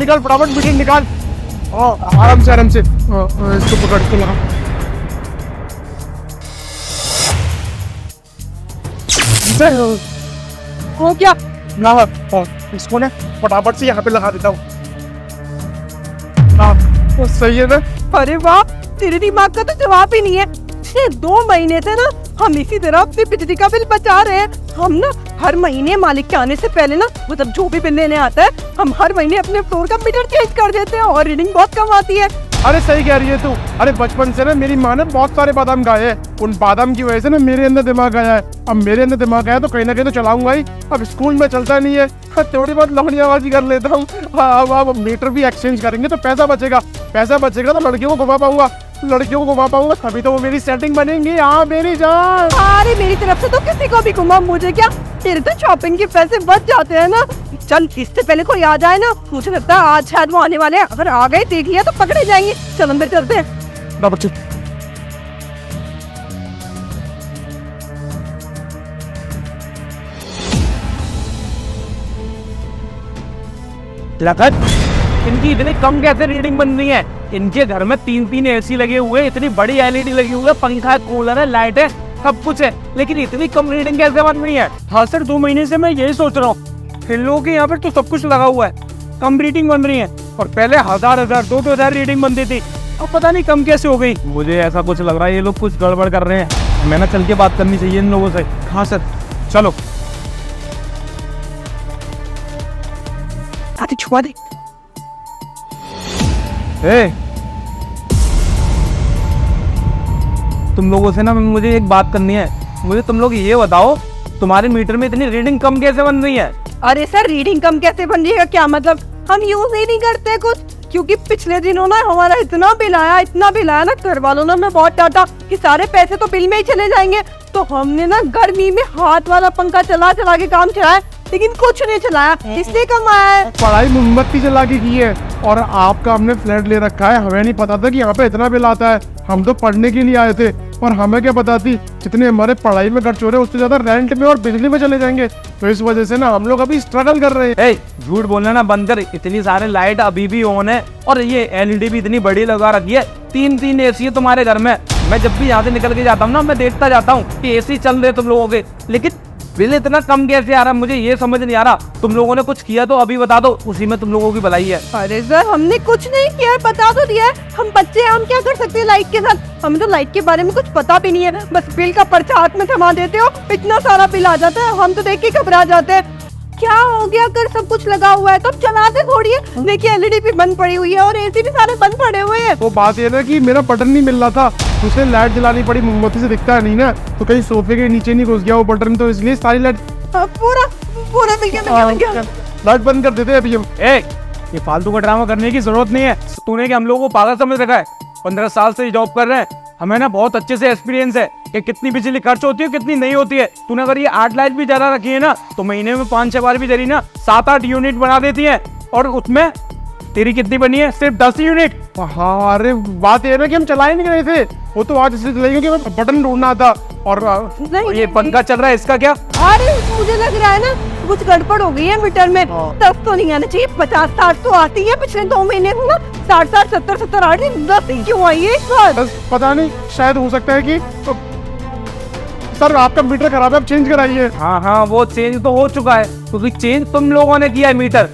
निकाल फटाफट मीटिंग निकाल। आराम से इसको पकड़ के लगा। वो क्या? ना इसको ना फटाफट से यहाँ पे लगा देता हूँ। वो सही है ना? अरे वाह, तेरे दिमाग का तो जवाब ही नहीं है। ये 2 महीने से ना हम इसी तरह अपनी बिजली का बिल बचा रहे हैं। हम ना हर महीने मालिक के आने से पहले ना, मतलब जो भी बिल लेने आता है, हम हर महीने अपने फ्लोर का मीटर चेंज कर देते हैं और रीडिंग बहुत कम आती है। अरे सही कह रही है तू। अरे बचपन से ना मेरी माँ ने बहुत सारे बादाम खाए हैं। उन बादाम की वजह से ना मेरे अंदर दिमाग आया है। अब मेरे अंदर दिमाग आया तो कहीं ना कहीं तो चलाऊंगा ही। अब स्कूल में चलता नहीं है, थोड़ी बहुत लौंडियाबाजी कर लेता हूँ। अब मीटर भी एक्सचेंज करेंगे तो पैसा बचेगा तो लड़कियों को घुमा पाऊंगा तभी तो वो मेरी सेटिंग बनेगी। हाँ मेरी जान। अरे मेरी तरफ से तो किसी को भी घुमा, मुझे क्या, तेरे तो शॉपिंग के पैसे बच जाते हैं ना। चल इससे पहले कोई आ जाए ना, मुझे लगता है आज शायद वो आने वाले हैं। अगर आ गए देख लिया तो पकड़े जाएंगे। चल अंदर चलते हैं। ना बच्चे लगत इनकी इतनी कम कैसे रीडिंग बन रही है? इनके घर में 3 एसी लगे हुए, इतनी बड़ी एलईडी लगी हुई है, पंखा है, कूलर है, लाइट है, सब कुछ है, लेकिन इतनी कम रीडिंग कैसे बन रही है? हाँ सर, 2 महीने से मैं यही सोच रहा हूँ। इन लोगों के यहाँ पर तो सब कुछ लगा हुआ है, कम रीडिंग बन रही है। और पहले 1000 2,000 रीडिंग बनती थी, अब पता नहीं कम कैसे हो गई। मुझे ऐसा कुछ लग रहा है ये लोग कुछ गड़बड़ कर रहे हैं। मैंने चल के बात करनी चाहिए इन लोगों से। हाँ सर, चलो। आते छुआ दे। तुम लोगों से ना मुझे एक बात करनी है। मुझे तुम लोग ये बताओ, तुम्हारे मीटर में इतनी रीडिंग कम कैसे बन रही है? अरे सर, रीडिंग कम कैसे बन रही है क्या मतलब? हम यूज ही नहीं करते कुछ, क्योंकि पिछले दिनों ना हमारा इतना बिल आया ना, घर वालों ने हमें बहुत डांटा कि सारे पैसे तो बिल में ही चले जाएंगे। तो हमने ना गर्मी में हाथ वाला पंखा चला के काम चलाया, लेकिन कुछ नहीं चलाया, इसलिए कम आया है। पढ़ाई मोमबत्ती जला के की है और आपका हमने फ्लैट ले रखा है। हमें नहीं पता था कि यहाँ पे इतना बिल आता है। हम तो पढ़ने के लिए आए थे और हमें क्या पता थी जितने हमारे पढ़ाई में खर्च हो रहे हैं उससे ज्यादा रेंट में और बिजली में चले जाएंगे। तो इस वजह से ना हम लोग अभी स्ट्रगल कर रहे हैं। झूठ बोलना ना बंद कर। इतनी सारे लाइट अभी भी ऑन है और ये एलईडी भी इतनी बड़ी लगा रखी है। 3 एसी है तुम्हारे घर में। मैं जब भी यहाँ से निकल के जाता हूँ ना, मैं देखता जाता हूँ कि एसी चल रहे तुम लोगों के, लेकिन बिल इतना कम कैसे आ रहा है? मुझे ये समझ नहीं आ रहा। तुम लोगों ने कुछ किया तो अभी बता दो, उसी में तुम लोगों की भलाई है। अरे सर, हमने कुछ नहीं किया, बता तो दिया है। हम बच्चे हैं, हम क्या कर सकते हैं लाइट के साथ? हमें तो लाइट के बारे में कुछ पता भी नहीं है। बस बिल का पर्चा हाथ में थमा देते हो, इतना सारा बिल आ जाता है, हम तो देख के घबरा जाते हैं। क्या हो गया? अगर सब कुछ लगा हुआ है तो चलाते थोड़ी है। देखिए एलईडी भी बंद पड़ी हुई है और एसी भी सारे बंद पड़े हुए हैं। वो बात ये ना कि मेरा बटन नहीं मिल रहा था, उसे लाइट जलानी पड़ी। मोमबत्ती से दिखता है नहीं ना, तो कहीं सोफे के नीचे नहीं घुस गया वो बटन, तो इसलिए सारी लाइट पूरा मिल गया। लाइट बंद कर देते हैं अभी हम। ये फालतू का ड्रामा करने की जरूरत नहीं है। तूने कि हम लोगों को पागल समझ रखा है? 15 साल से जॉब कर रहे हैं, हमें ना बहुत अच्छे से एक्सपीरियंस है कि कितनी बिजली खर्च होती है, कितनी नहीं होती है। तूने अगर ये 8 लाइट भी जला रखी है ना, तो महीने में 5-6 बार भी जली ना, 7-8 यूनिट बना देती है। और उसमें तेरी कितनी बनी है? सिर्फ 10 यूनिट। हाँ, अरे बात ये है ना कि हम चला ही नहीं रहे थे, वो तो आज इसलिए चलेंगे कि बटन ढूंढना था। और ये पंखा चल रहा है, इसका क्या? अरे मुझे लग रहा है ना कुछ गड़बड़ हो गई है मीटर में। 10 तो नहीं आना चाहिए, 50-60 तो आती है। पिछले 2 महीने से ना 60-60, 70-70 आ रही, 10 क्यों आई है इस बार? बस पता नहीं, शायद हो सकता है कि सर आपका मीटर खराब है, आप चेंज कराइए। हाँ, वो चेंज तो हो चुका है, क्योंकि चेंज तुम लोगों ने किया है मीटर।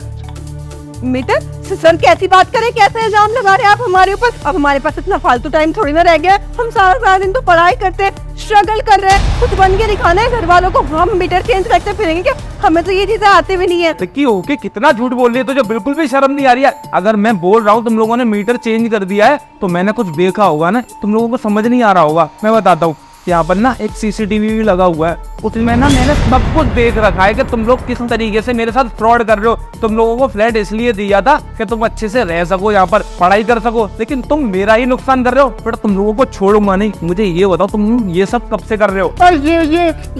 सर कैसी बात करें, कैसे इल्जाम लगा रहे हैं आप हमारे ऊपर? अब हमारे पास इतना फालतू टाइम थोड़ी ना रह गया। हम सारा दिन तो पढ़ाई करते हैं, स्ट्रगल कर रहे हैं, कुछ बन के दिखाना है घर वालों को। हम मीटर चेंज करते फिरेंगे क्या? हमें तो ये चीजें आते भी नहीं है। की होके कितना झूठ बोल रही है, तुझे बिल्कुल भी शर्म नहीं आ रही है? अगर मैं बोल रहा हूँ तुम लोगों ने मीटर चेंज कर दिया है, तो मैंने कुछ देखा होगा ना, तुम लोगों को समझ नहीं आ रहा होगा। मैं बताता हूँ, यहाँ पर ना एक सीसीटीवी भी लगा हुआ है, उसमें ना मैंने सब कुछ देख रखा है कि तुम लोग किस तरीके से मेरे साथ फ्रॉड कर रहे हो। तुम लोगों को फ्लैट इसलिए दिया था कि तुम अच्छे से रह सको, यहाँ पर पढ़ाई कर सको, लेकिन तुम मेरा ही नुकसान कर रहे हो। बेटा तुम लोगों को छोड़ूंगा नहीं। मुझे ये बताओ, तुम ये सब कब से कर रहे हो?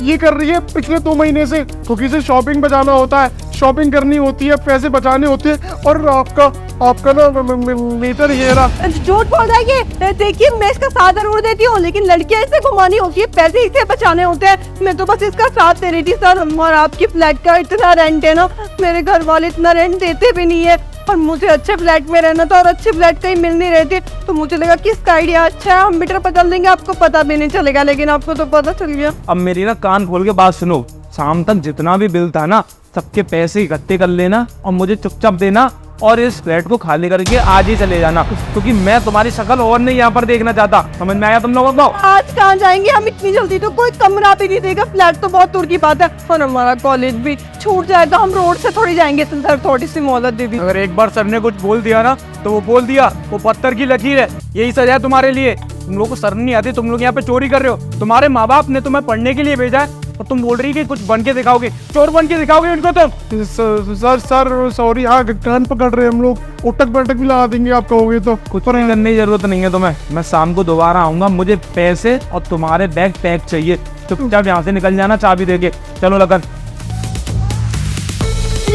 ये कर रही है पिछले 2 महीने से। तो किसी शॉपिंग पे जाना होता है, शॉपिंग करनी होती है, पैसे बचाने होते हैं, और आपका ना मीटर ये रहा। झूठ बोल रहा है ये। देखिए मैं इसका साथ जरूर देती हूँ, लेकिन लड़कियां इसे घुमानी होती है, पैसे इसे बचाने होते हैं। मैं तो बस इसका साथ दे रही थी सर। और आपकी फ्लैट का इतना रेंट है ना, मेरे घर वाले इतना रेंट देते भी नहीं है। और मुझे अच्छे फ्लैट में रहना था और अच्छे फ्लैट कहीं मिल नहीं रहे थे, तो मुझे लगा कि इसका आइडिया अच्छा है, हम मीटर बदल देंगे, आपको पता भी नहीं चलेगा, लेकिन आपको तो पता चल गया। अब मेरी ना कान खोल के बात सुनो, शाम तक जितना भी बिल था ना सबके पैसे इकट्ठे कर लेना और मुझे चुपचाप देना और इस फ्लैट को खाली करके आज ही चले जाना, क्योंकि मैं तुम्हारी शक्ल और नहीं यहाँ पर देखना चाहता। समझ में आया तुम लोगों को? आज कहाँ जाएंगे हम इतनी जल्दी, तो कोई कमरा भी नहीं देगा, फ्लैट तो बहुत दूर की बात है, और हमारा कॉलेज भी छूट जाएगा, हम रोड से थोड़ी जाएंगे, सर थोड़ी सी मोहलत दे दी। अगर एक बार सर ने कुछ बोल दिया ना तो वो बोल दिया, वो पत्थर की लकीर है, यही सजा है तुम्हारे लिए। तुम लोग को शर्म नहीं आती, तुम लोग यहाँ पे चोरी कर रहे हो, तुम्हारे माँ बाप ने तुम्हें पढ़ने के लिए भेजा है और तुम बोल रही कि कुछ बन के दिखाओगे, चोर बन के दिखाओगे उनको तुम। सर सॉरी, हाँ कान पकड़ रहे हैं हम लोग, उटक बैठक भी लगा देंगे आप कहोगे तो। कुछ करने की जरूरत नहीं है तुम्हें, मैं शाम को दोबारा आऊंगा, मुझे पैसे और तुम्हारे बैग पैक चाहिए, चुपचाप यहाँ से निकल जाना चाबी देके। चलो लगन।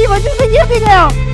वजह से ये भी गया।